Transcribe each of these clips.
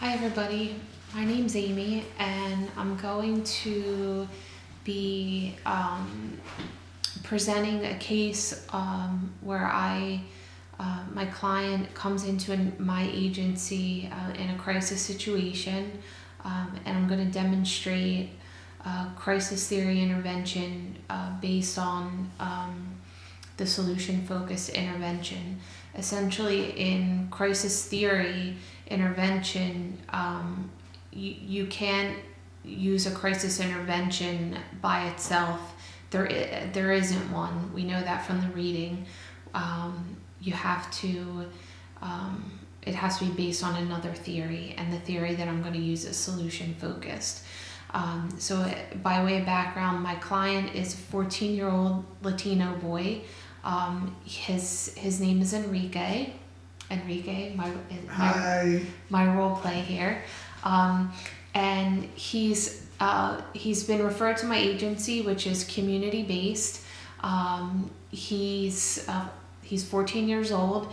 Hi everybody, my name's Amy and I'm going to be presenting a case where my client comes into my agency in a crisis situation, and I'm going to demonstrate crisis theory intervention based on the solution-focused intervention. Essentially, in crisis theory intervention, you can't use a crisis intervention by itself. There isn't one. We know that from the reading. You have to, it has to be based on another theory, and the theory that I'm going to use is solution-focused. So by way of background, my client is a 14-year-old Latino boy. His name is Enrique. My role play here, and he's been referred to my agency, which is community based. He's 14 years old.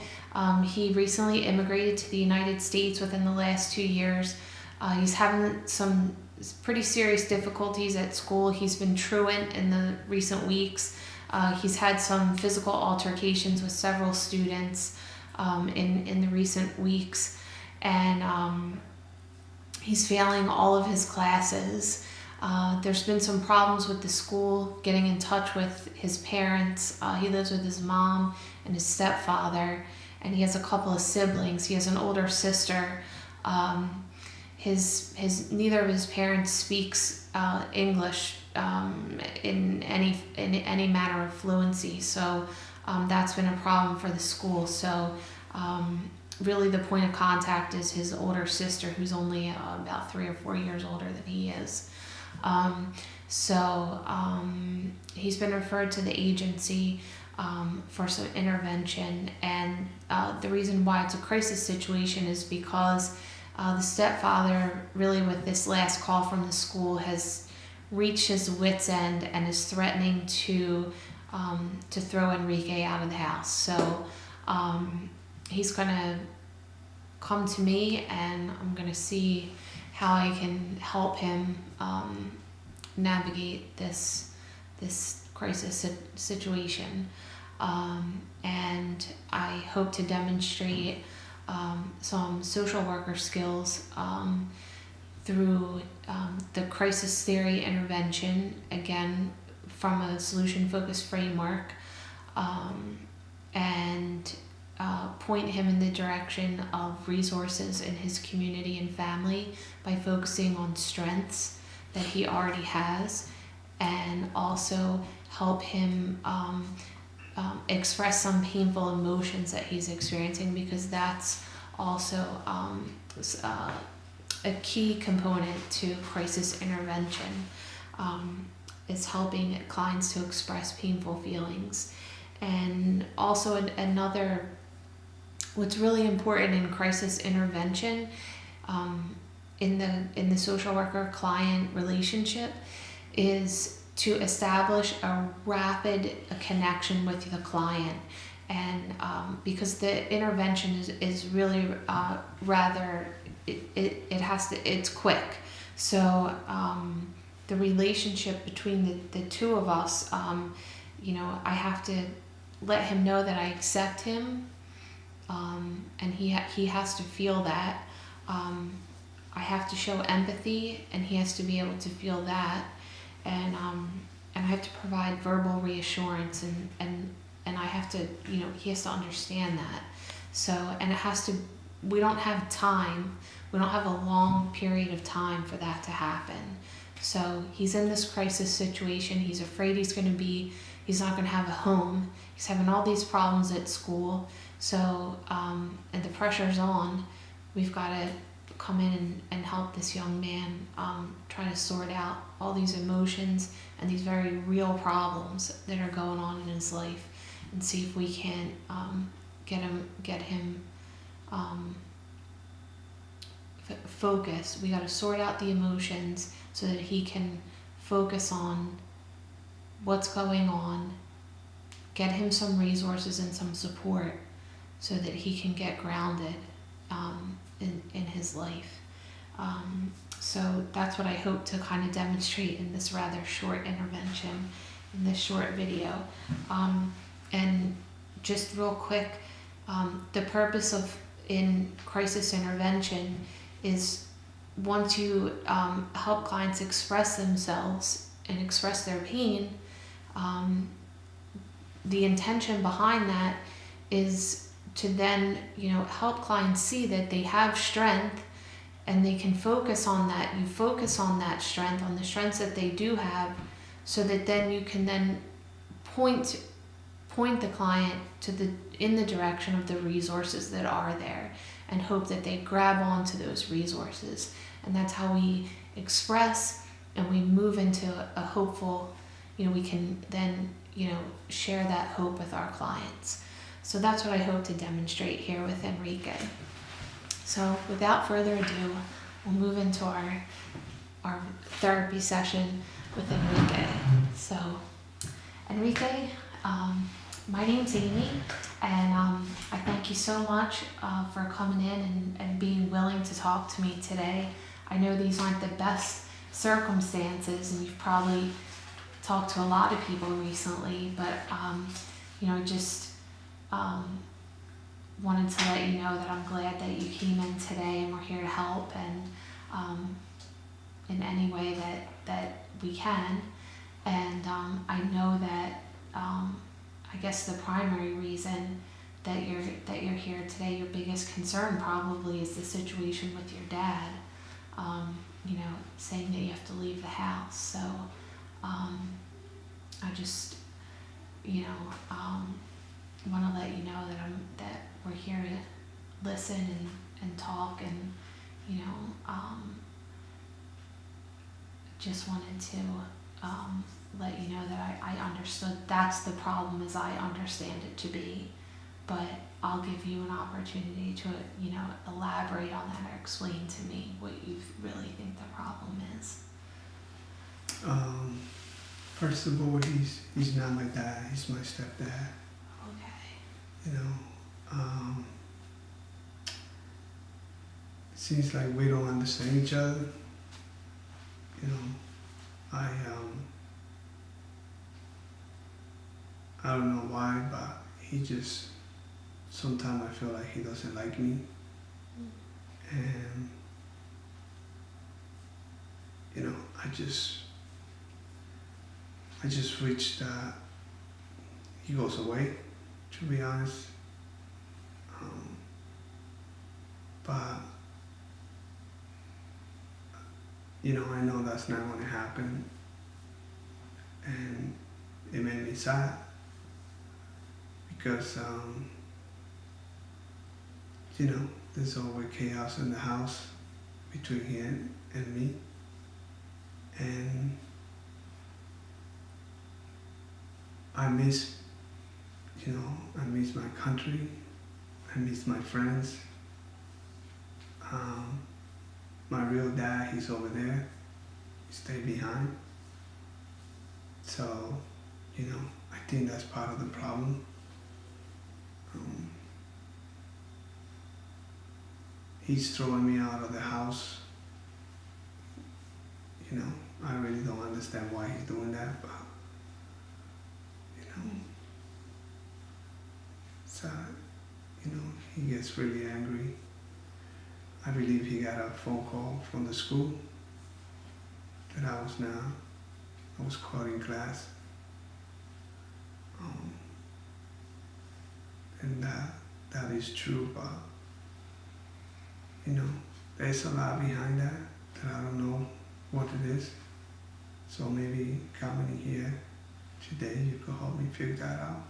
He recently immigrated to the United States within the last 2 years. He's having some pretty serious difficulties at school. He's been truant in the recent weeks. He's had some physical altercations with several students in the recent weeks, and he's failing all of his classes. There's been some problems with the school getting in touch with his parents. He lives with his mom and his stepfather, and he has a couple of siblings. He has an older sister. Neither of his parents speaks English in any manner of fluency, so that's been a problem for the school. So really the point of contact is his older sister, who's only about 3 or 4 years older than he is. He's been referred to the agency for some intervention, and the reason why it's a crisis situation is because the stepfather, really with this last call from the school, has reached his wit's end and is threatening to throw Enrique out of the house. So he's going to come to me, and I'm going to see how I can help him navigate this crisis situation. And I hope to demonstrate some social worker skills through the crisis theory intervention, again from a solution-focused framework, and point him in the direction of resources in his community and family by focusing on strengths that he already has, and also help him express some painful emotions that he's experiencing, because that's also a key component to crisis intervention. Is helping clients to express painful feelings. And also another, what's really important in crisis intervention, in the social worker client relationship, is to establish a rapid connection with the client. And because the intervention is really rather, it's quick. So the relationship between the two of us, I have to let him know that I accept him, and he has to feel that. I have to show empathy, and he has to be able to feel that, and I have to provide verbal reassurance, and I have to, he has to understand that. So, and it has to, we don't have time, we don't have a long period of time for that to happen. So he's in this crisis situation. He's afraid he's not going to have a home. He's having all these problems at school. So, and the pressure's on. We've got to come in and help this young man try to sort out all these emotions and these very real problems that are going on in his life, and see if we can get him focused. We got to sort out the emotions so that he can focus on what's going on, get him some resources and some support so that he can get grounded in his life. So that's what I hope to kind of demonstrate in this rather short intervention, in this short video. And just real quick, the purpose of in crisis intervention is once you help clients express themselves and express their pain, the intention behind that is to then, help clients see that they have strength and they can focus on that. You focus on that strength, on the strengths that they do have, so that then you can then point the client in the direction of the resources that are there, and hope that they grab onto those resources. And that's how we express and we move into a hopeful, we can then, share that hope with our clients. So that's what I hope to demonstrate here with Enrique. So without further ado, we'll move into our therapy session with Enrique. So Enrique, my name's Amy, and I thank you so much for coming in and being willing to talk to me today. I know these aren't the best circumstances, and you've probably talked to a lot of people recently, but just wanted to let you know that I'm glad that you came in today, and we're here to help, and in any way that we can. And I know that I guess the primary reason that you're here today, your biggest concern probably is the situation with your dad. Saying that you have to leave the house. So I just want to let you know that we're here to listen and talk, and just wanted to let you know that I understood that's the problem as I understand it to be, but I'll give you an opportunity to elaborate on that or explain to me what you really think the problem is. First of all, he's not my dad, he's my stepdad. Okay. It seems like we don't understand each other. I don't know why, but he just, sometimes I feel like he doesn't like me. And, I just wish that he goes away, to be honest. But, I know that's not going to happen. And it made me sad because, there's always chaos in the house between him and me. And I miss my country, I miss my friends. My real dad, he's over there, he stayed behind. So, I think that's part of the problem. He's throwing me out of the house. I really don't understand why he's doing that, but, so, he gets really angry. I believe he got a phone call from the school that I was caught in class. And that is true, but, there's a lot behind that I don't know what it is. So maybe coming here today, you could help me figure that out.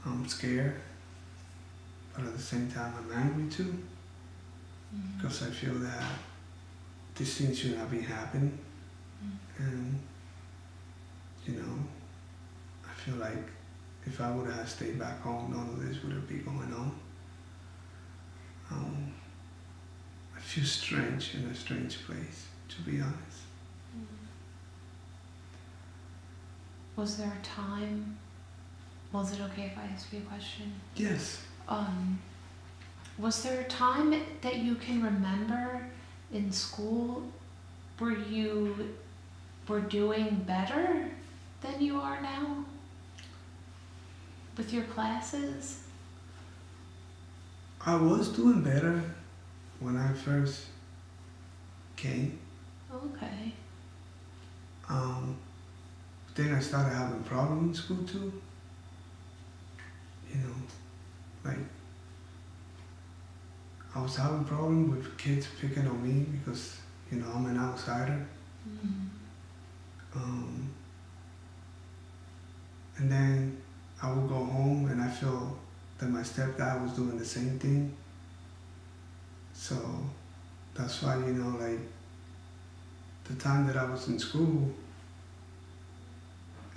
I'm scared, but at the same time, I'm angry too, because I feel that this thing should not be happening. And, I feel like if I would have stayed back home, none of this would have been going on. I feel strange in a strange place, to be honest. Was there a time, was it okay if I ask you a question? Yes. Was there a time that you can remember in school where you were doing better than you are now with your classes? I was doing better when I first came. Okay. Then I started having problems in school too. You know, like I was having problems with kids picking on me because, you know, I'm an outsider. And then I would go home and I feel that my stepdad was doing the same thing. So that's why, you know, like the time that I was in school,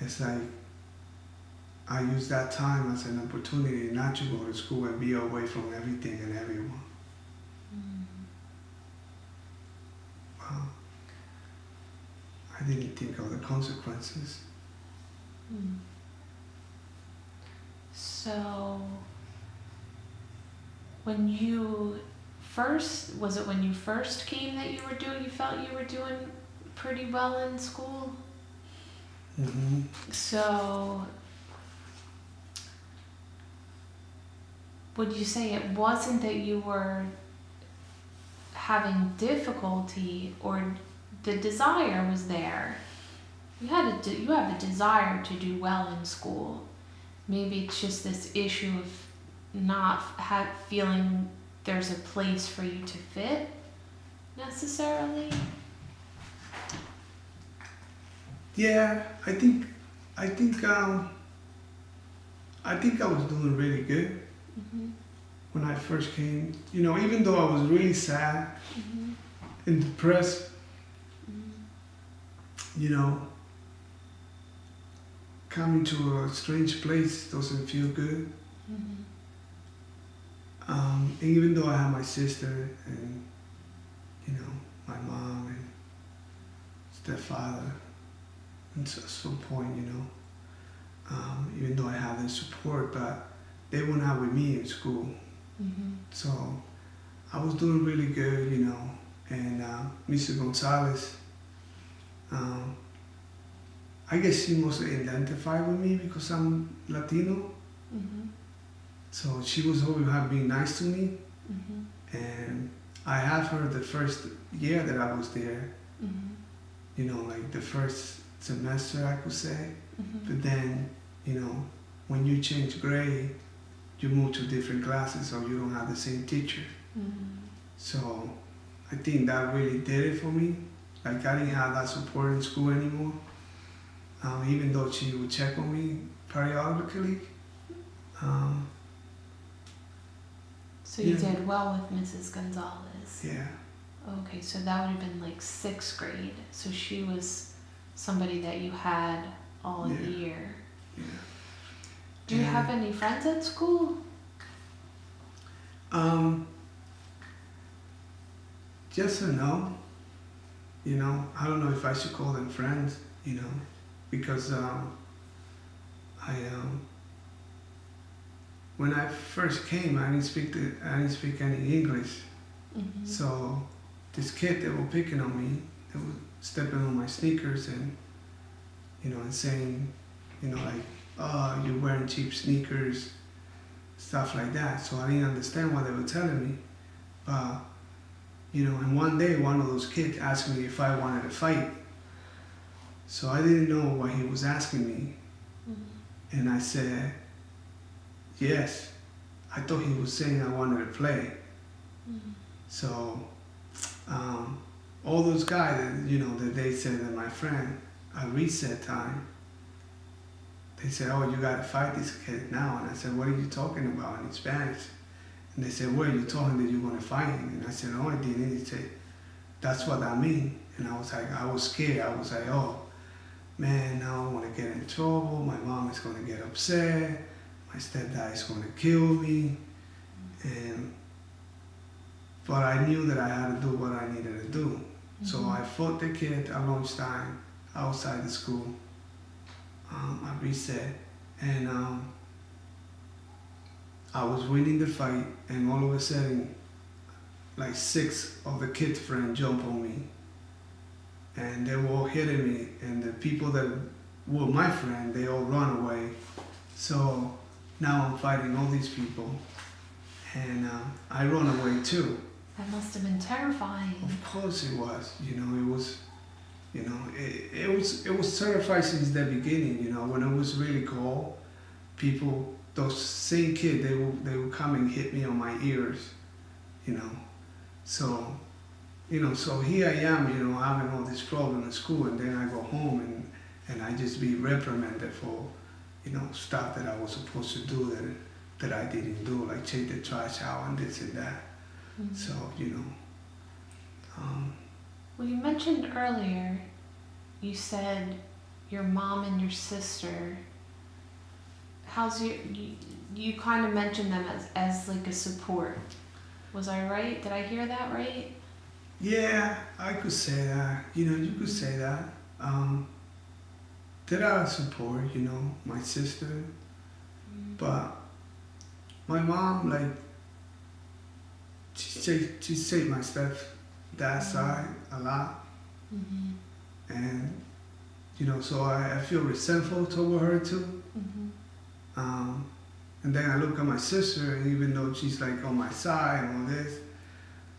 it's like I used that time as an opportunity not to go to school and be away from everything and everyone. Wow. I didn't think of the consequences. So, when you was it when you first came that you felt you were doing pretty well in school? Mm-hmm. So, would you say it wasn't that you were having difficulty, or the desire was there? You have a desire to do well in school. Maybe it's just this issue of not feeling there's a place for you to fit necessarily. Yeah, I think I was doing really good when I first came. You know, even though I was really sad and depressed, you know, coming to a strange place doesn't feel good. And even though I had my sister and, you know, my mom and stepfather, at some point, you know, even though I had their support, but they were not with me in school. So I was doing really good, you know, and Mr. Gonzalez, I guess she mostly identified with me because I'm Latino. So she was always being nice to me. And I have her the first year that I was there, you know, like the first semester, I could say. But then, you know, when you change grade, you move to different classes, so you don't have the same teacher. So I think that really did it for me. Like I didn't have that support in school anymore. Even though she would check on me periodically. So you did well with Mrs. Gonzalez. Yeah. Okay, so that would have been like 6th grade. So she was somebody that you had all year. Yeah. Do you have any friends at school? Yes and no. You know, I don't know if I should call them friends, you know, because when I first came, I didn't speak any English. So this kid, they were picking on me, they were stepping on my sneakers and, you know, and saying, you know, like, oh, you're wearing cheap sneakers, stuff like that. So I didn't understand what they were telling me. But, you know, and one day, one of those kids asked me if I wanted to fight. So I didn't know what he was asking me. And I said, yes. I thought he was saying I wanted to play. So all those guys, that, you know, that they said that my friend, at reset time, they said, oh, you got to fight this kid now. And I said, what are you talking about in Spanish? And they said, well, you told him that you're going to fight him. And I said, no, I didn't. And he said, that's what I mean. And I was like, I was scared. I was like, oh, man, now I want to get in trouble. My mom is going to get upset. My stepdad is going to kill me. But I knew that I had to do what I needed to do. So I fought the kid at lunchtime outside the school. I reset. And I was winning the fight, and all of a sudden, like 6 of the kids' friends jump on me, and they were all hitting me, and the people that were my friend, they all run away. So now I'm fighting all these people, and I run away too. That must have been terrifying. Of course it was. You know, it was. You know, it was terrifying since the beginning. You know, when it was really cold, people, those same kids, they would come and hit me on my ears. You know, so, you know, so here I am. You know, having all this problem in school, and then I go home and I just be reprimanded for, you know, stuff that I was supposed to do that I didn't do, like take the trash out and this and that. Mm-hmm. So, you know. Well, you mentioned earlier, you said your mom and your sister. You kind of mentioned them as like a support. Was I right? Did I hear that right? Yeah, I could say that. You know, you could say that. There are support, you know, my sister. Mm-hmm. But my mom, like, she saved my that side a lot. Mm-hmm. And, you know, so I feel resentful toward her too. Mm-hmm. And then I look at my sister, and even though she's like on my side and all this,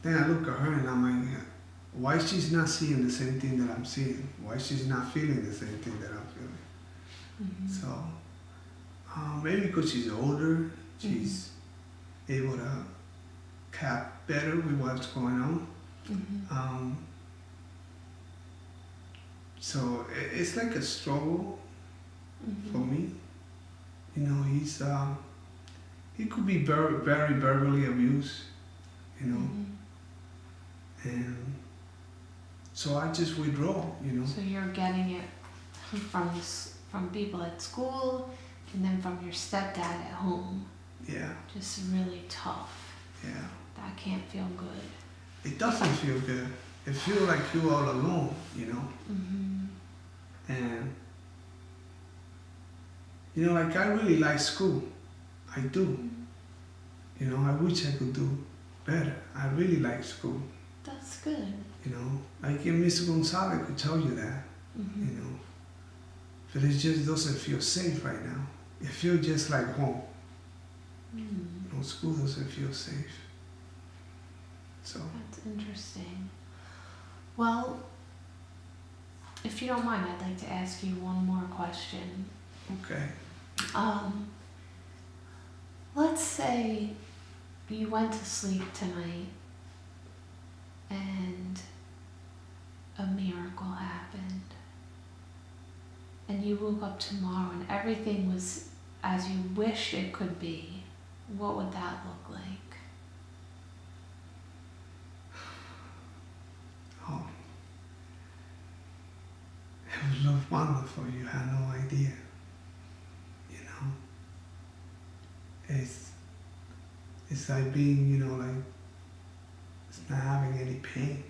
then I look at her and I'm like, why she's not seeing the same thing that I'm seeing? Why she's not feeling the same thing that I'm feeling? Mm-hmm. So maybe because she's older, she's able to cap better with what's going on. Mm-hmm. So it's like a struggle Mm-hmm. for me. You know, he could be very, very verbally abused, you know, Mm-hmm. and so I just withdraw, you know. So you're getting it from people at school, and then from your stepdad at home. Yeah, Just really tough. yeah. That can't feel good. It doesn't feel good. It feels like you're all alone, you know. Mm-hmm. And you know, like I really like school. I do. You know, I wish I could do better. I really like school. That's good. You know, like Mr. Gonzalez could tell you that. Mm-hmm. You know, but it just doesn't feel safe right now. It feels just like home. Mm. You know, school doesn't feel safe. So That's interesting. Well, if you don't mind, I'd like to ask you one more question. okay. Let's say you went to sleep tonight and a miracle happened, and you woke up tomorrow and everything was as you wished it could be. What would that look like? Oh, it was wonderful. You had no idea. You know, it's like being, you know, like it's not having any pain.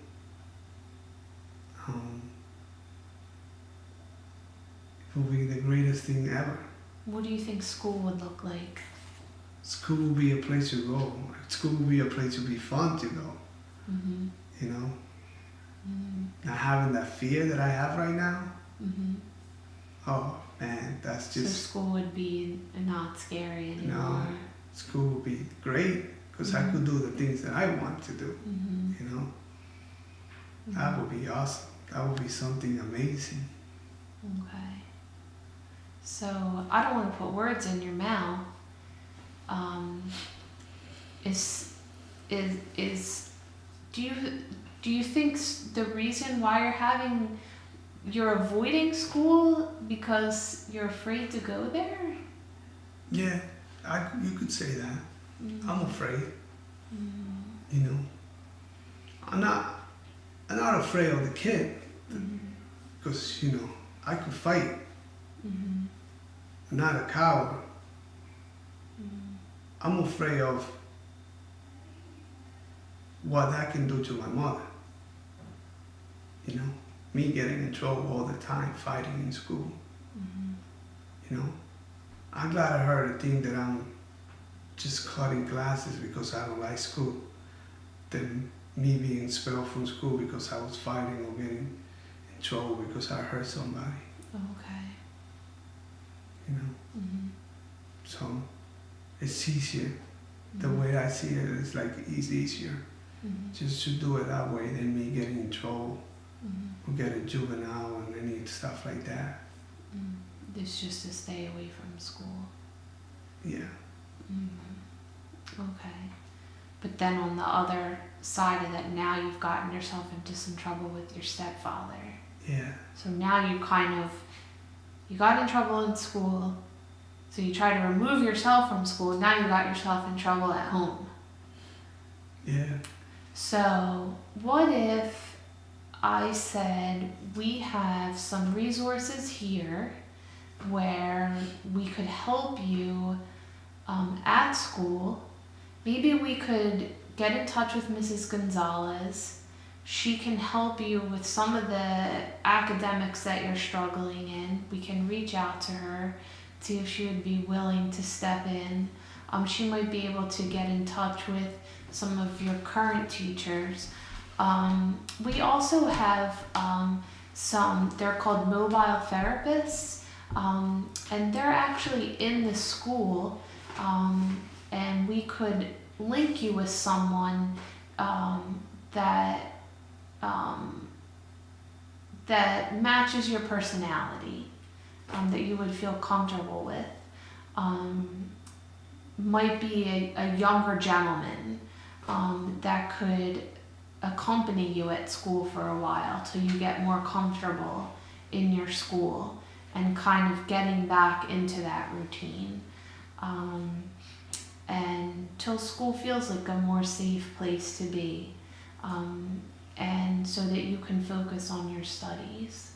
It will be the greatest thing ever. What do you think school would look like? School will be a place to go. School will be a place to be fun to go. Mm-hmm. You know, Mm-hmm. not having that fear that I have right now. Mm-hmm. Oh man, that's So just school would be not scary anymore. school will be great because I could do the things that I want to do. Mm-hmm. You know, that would be awesome. That would be something amazing. Okay. So I don't want to put words in your mouth. Do you think the reason why you're avoiding school because you're afraid to go there? Yeah, you could say that. Mm-hmm. I'm afraid. Mm-hmm. You know, I'm not afraid of the kid because you know I could fight. Mm-hmm. I'm not a coward. Mm-hmm. I'm afraid of what that can do to my mother. You know, me getting in trouble all the time, fighting in school. Mm-hmm. You know, I'm glad I heard a thing that I'm just cutting classes because I don't like school than me being expelled from school because I was fighting or getting in trouble because I hurt somebody, Okay. you know. Mm-hmm. So it's easier. The Mm-hmm. way I see it is like it's easier Mm-hmm. just to do it that way than me getting in trouble Mm-hmm. or get a juvenile and any stuff like that. Mm-hmm. It's just to stay away from school. Yeah. Mm-hmm. Okay. But then on the other side of that, now you've gotten yourself into some trouble with your stepfather. Yeah. So now you got in trouble in school, so you try to remove yourself from school, now you got yourself in trouble at home. Yeah. So what if I said we have some resources here where we could help you at school. Maybe we could get in touch with Mrs. Gonzalez. She can help you with some of the academics that you're struggling in. We can reach out to her, see if she would be willing to step in. She might be able to get in touch with some of your current teachers. We also have they're called mobile therapists, and they're actually in the school, and we could link you with someone that matches your personality, that you would feel comfortable with. Might be a younger gentleman that could accompany you at school for a while till you get more comfortable in your school and kind of getting back into that routine. And till school feels like a more safe place to be. And so that you can focus on your studies.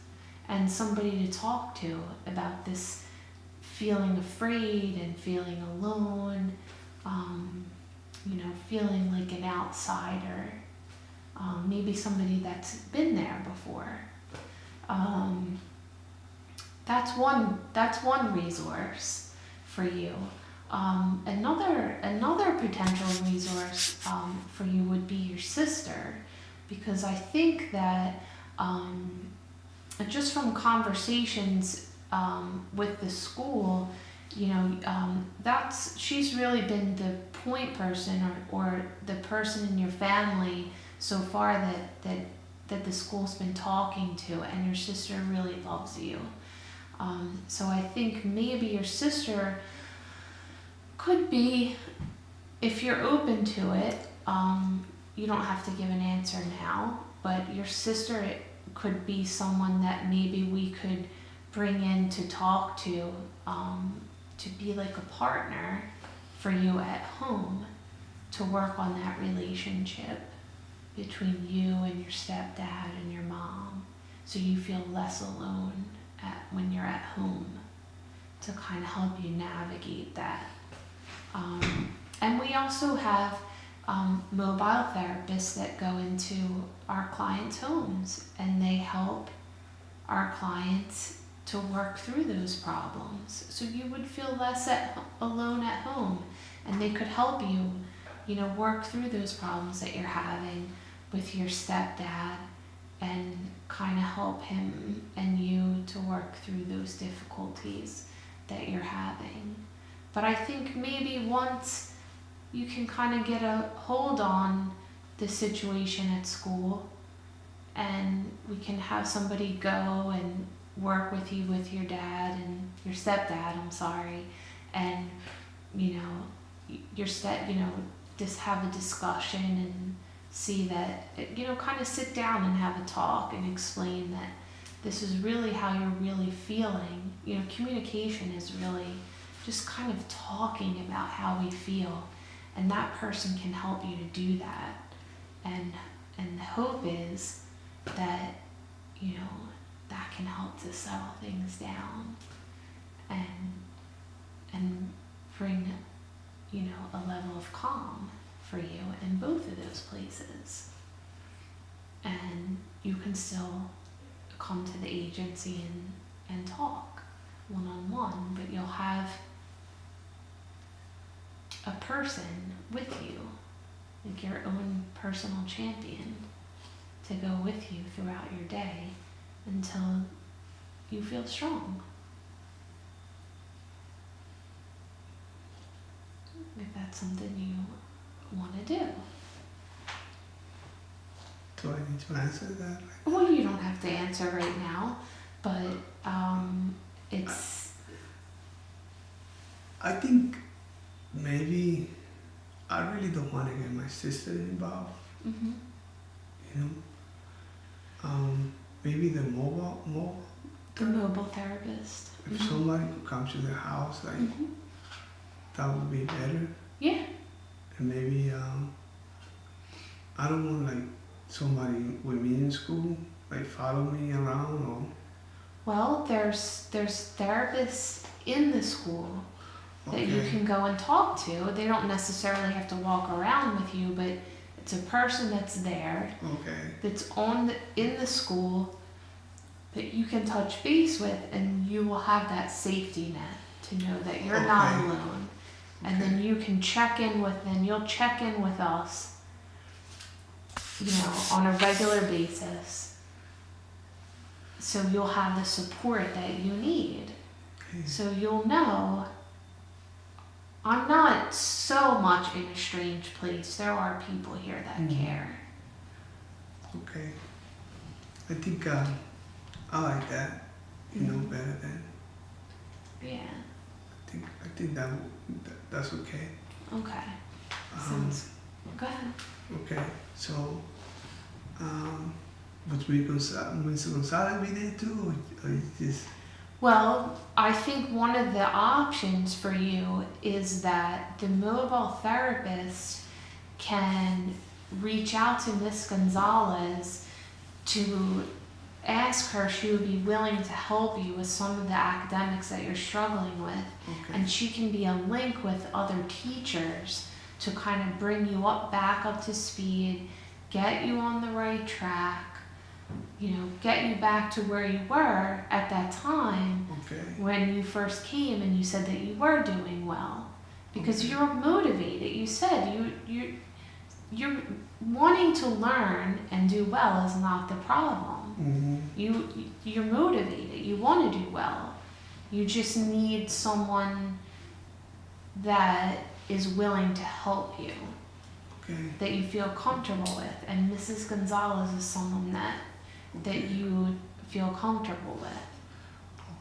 And somebody to talk to about this feeling afraid and feeling alone, feeling like an outsider. Maybe somebody that's been there before. That's one resource for you. Another potential resource for you would be your sister, because I think that just from conversations with the school, she's really been the point person or the person in your family so far that the school's been talking to, and your sister really loves you. So I think maybe your sister could be, if you're open to it, you don't have to give an answer now, but your sister could be someone that maybe we could bring in to talk to be like a partner for you at home, to work on that relationship between you and your stepdad and your mom, so you feel less alone when you're at home, to kind of help you navigate that. And we also have mobile therapists that go into our clients' homes, and they help our clients to work through those problems, so you would feel less alone at home, and they could help you, work through those problems that you're having with your stepdad, and kind of help him and you to work through those difficulties that you're having. But I think maybe once you can kind of get a hold on the situation at school, and we can have somebody go and work with you with your dad and your stepdad, and just have a discussion and see that, kind of sit down and have a talk and explain that this is really how you're really feeling. Communication is really just kind of talking about how we feel, and that person can help you to do that. And the hope is that, that can help to settle things down and bring, a level of calm for you in both of those places. And you can still come to the agency and talk one-on-one, but you'll have a person with you, like your own personal champion, to go with you throughout your day until you feel strong. If that's something you want to do. Do I need to answer that? Well, you don't have to answer right now, but it's... I think maybe I really don't want to get my sister involved, Mhm. you know. Maybe the mobile, The mobile therapist. if Mhm. somebody could come to the house, like, Mhm. that would be better. Yeah. And maybe, I don't want like somebody with me in school, like follow me around or. Well, there's therapists in the school that you Okay. can go and talk to. They don't necessarily have to walk around with you, but it's a person that's there, Okay. that's in the school that you can touch base with, and you will have that safety net to know that you're not Okay. alone. And Okay. then you can you'll check in with us, you know, on a regular basis. So you'll have the support that you need. Okay. So you'll know, I'm not so much in a strange place. There are people here that Mhm. care. Okay. I think I like that. You know better than. Yeah. I think that's okay. Okay. Um, Go ahead. okay. So, would Mr. Gonzalez be there too, or is this? Well, I think one of the options for you is that the mobile therapist can reach out to Miss Gonzalez to ask her if she would be willing to help you with some of the academics that you're struggling with. Okay. And she can be a link with other teachers to kind of bring you back up to speed, get you on the right track, you know, get you back to where you were at that time Okay. when you first came and you said that you were doing well. Because Okay. you're motivated. You said you're wanting to learn and do well is not the problem. You're motivated. You want to do well. You just need someone that is willing to help you, Okay. that you feel comfortable with. And Mrs. Gonzalez is someone that you feel comfortable with.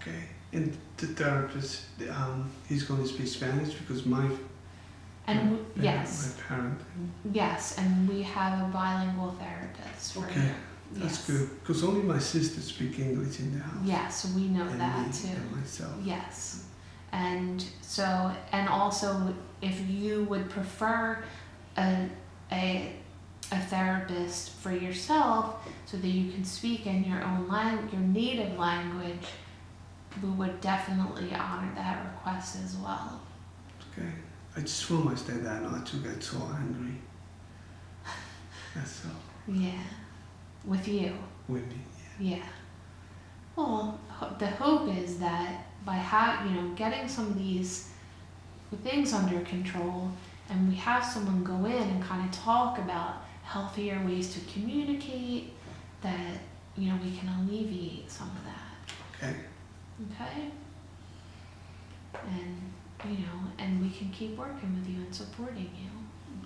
Okay. And the therapist, he's going to speak Spanish because And yes, my parent. yes, and we have a bilingual therapist for Okay. you. That's Yes. good. Because only my sister speaks English in the house. Yes, we know And that me too. and myself. Yes. And so, and also if you would prefer a therapist for yourself so that you can speak in your own your native language, we would definitely honor that request as well. Okay. I just want my stepdad not to get so angry. That's all. Yeah. With you. With me. Yeah. Well, the hope is that by getting some of these things under control, and we have someone go in and kind of talk about healthier ways to communicate, that we can alleviate some of that. Okay. Okay. And and we can keep working with you and supporting you.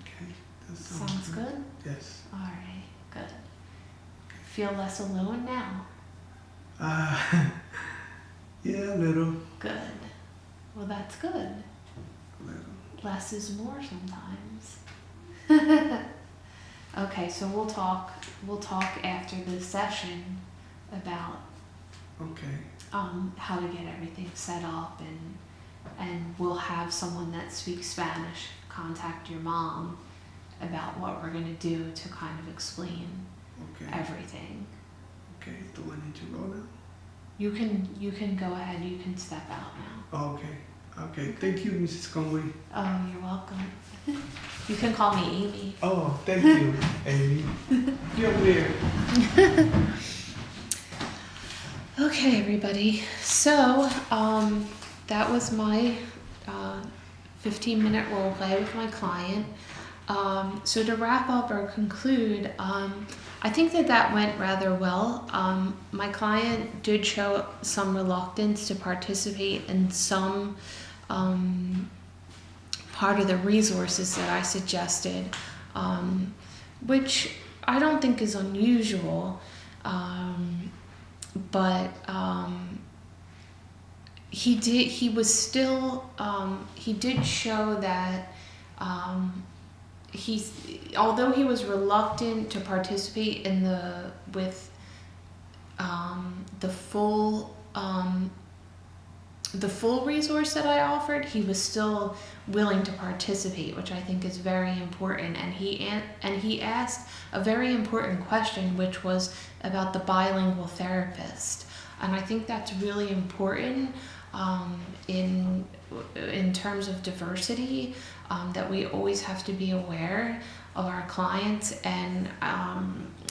Okay. That Sounds good? Yes. All right. Good. Feel less alone now. Yeah, a little. Good. Well, that's good. A little. Less is more sometimes. Okay, so we'll talk after the session about Okay. how to get everything set up, and we'll have someone that speaks Spanish contact your mom about what we're gonna do to kind of explain Okay. everything. Okay. Do I need to go now? You can go ahead, you can step out now. Oh, okay. Okay. Thank you, Mrs. Conway. Oh, you're welcome. You can call me Amy. Oh, thank you, Amy. You're weird. Okay, everybody. So, that was my 15-minute role play with my client. So to wrap up or conclude, I think that went rather well. My client did show some reluctance to participate in some part of the resources that I suggested, which I don't think is unusual, but he did show that although he was reluctant to participate in the full resource that I offered, he was still willing to participate, which I think is very important. And he asked a very important question, which was about the bilingual therapist. And I think that's really important in terms of diversity, that we always have to be aware of our clients, and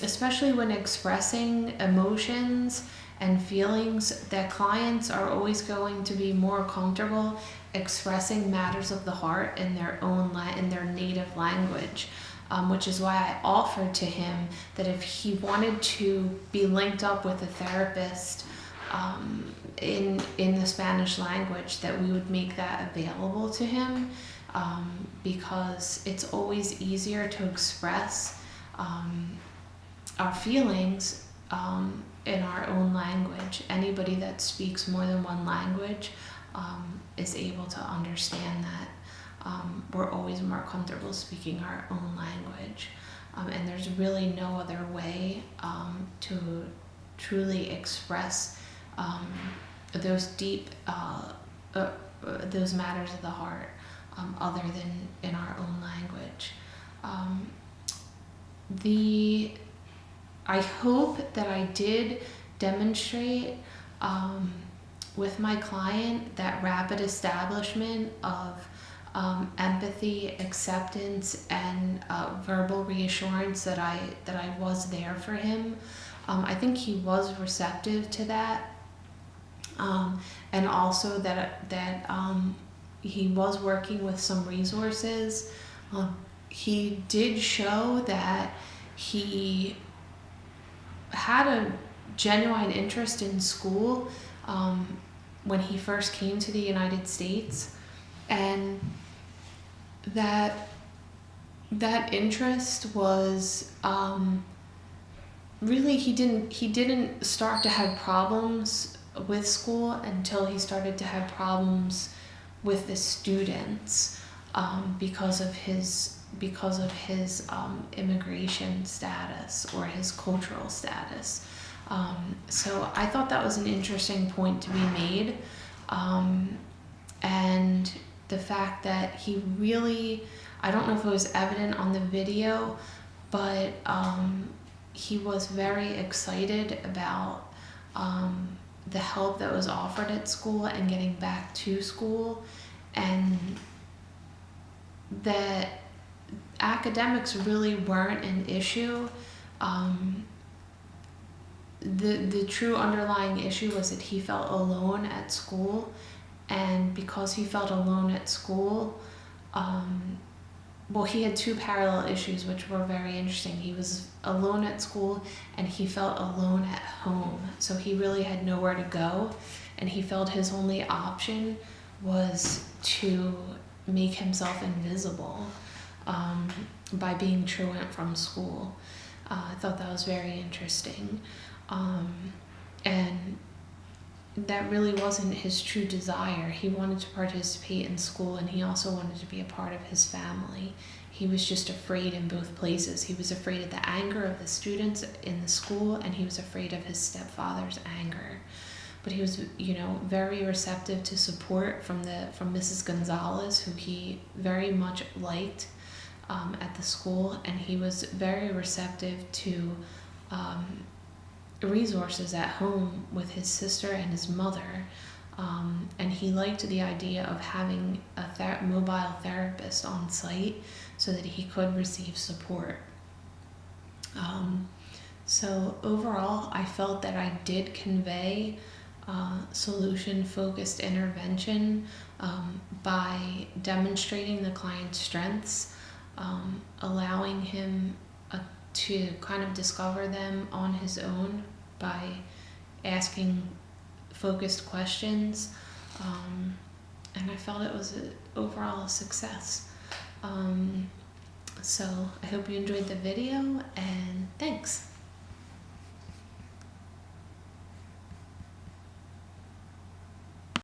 especially when expressing emotions and feelings, that clients are always going to be more comfortable expressing matters of the heart in their own in their native language, which is why I offered to him that if he wanted to be linked up with a therapist in the Spanish language, that we would make that available to him, because it's always easier to express our feelings in our own language. Anybody that speaks more than one language is able to understand that we're always more comfortable speaking our own language, and there's really no other way to truly express those deep those matters of the heart other than in our own language. I hope that I did demonstrate with my client that rapid establishment of empathy, acceptance, and verbal reassurance that I was there for him. I think he was receptive to that, and also that he was working with some resources. He did show that he had a genuine interest in school when he first came to the United States, and that interest was really he didn't start to have problems with school until he started to have problems with the students because of his immigration status or his cultural status. So I thought that was an interesting point to be made, and the fact that he really, I don't know if it was evident on the video, but he was very excited about the help that was offered at school and getting back to school, and that academics really weren't an issue. The true underlying issue was that he felt alone at school, and because he felt alone at school, he had two parallel issues which were very interesting. He was alone at school and he felt alone at home. So he really had nowhere to go, and he felt his only option was to make himself invisible by being truant from school. I thought that was very interesting. And that really wasn't his true desire. He wanted to participate in school, and he also wanted to be a part of his family. He was just afraid in both places. He was afraid of the anger of the students in the school, and he was afraid of his stepfather's anger. But he was, very receptive to support from Mrs. Gonzalez, who he very much liked at the school, and he was very receptive to resources at home with his sister and his mother, and he liked the idea of having a mobile therapist on site so that he could receive support. So overall, I felt that I did convey solution-focused intervention by demonstrating the client's strengths, allowing him to kind of discover them on his own by asking focused questions, and I felt it was overall a success. So I hope you enjoyed the video, and thanks.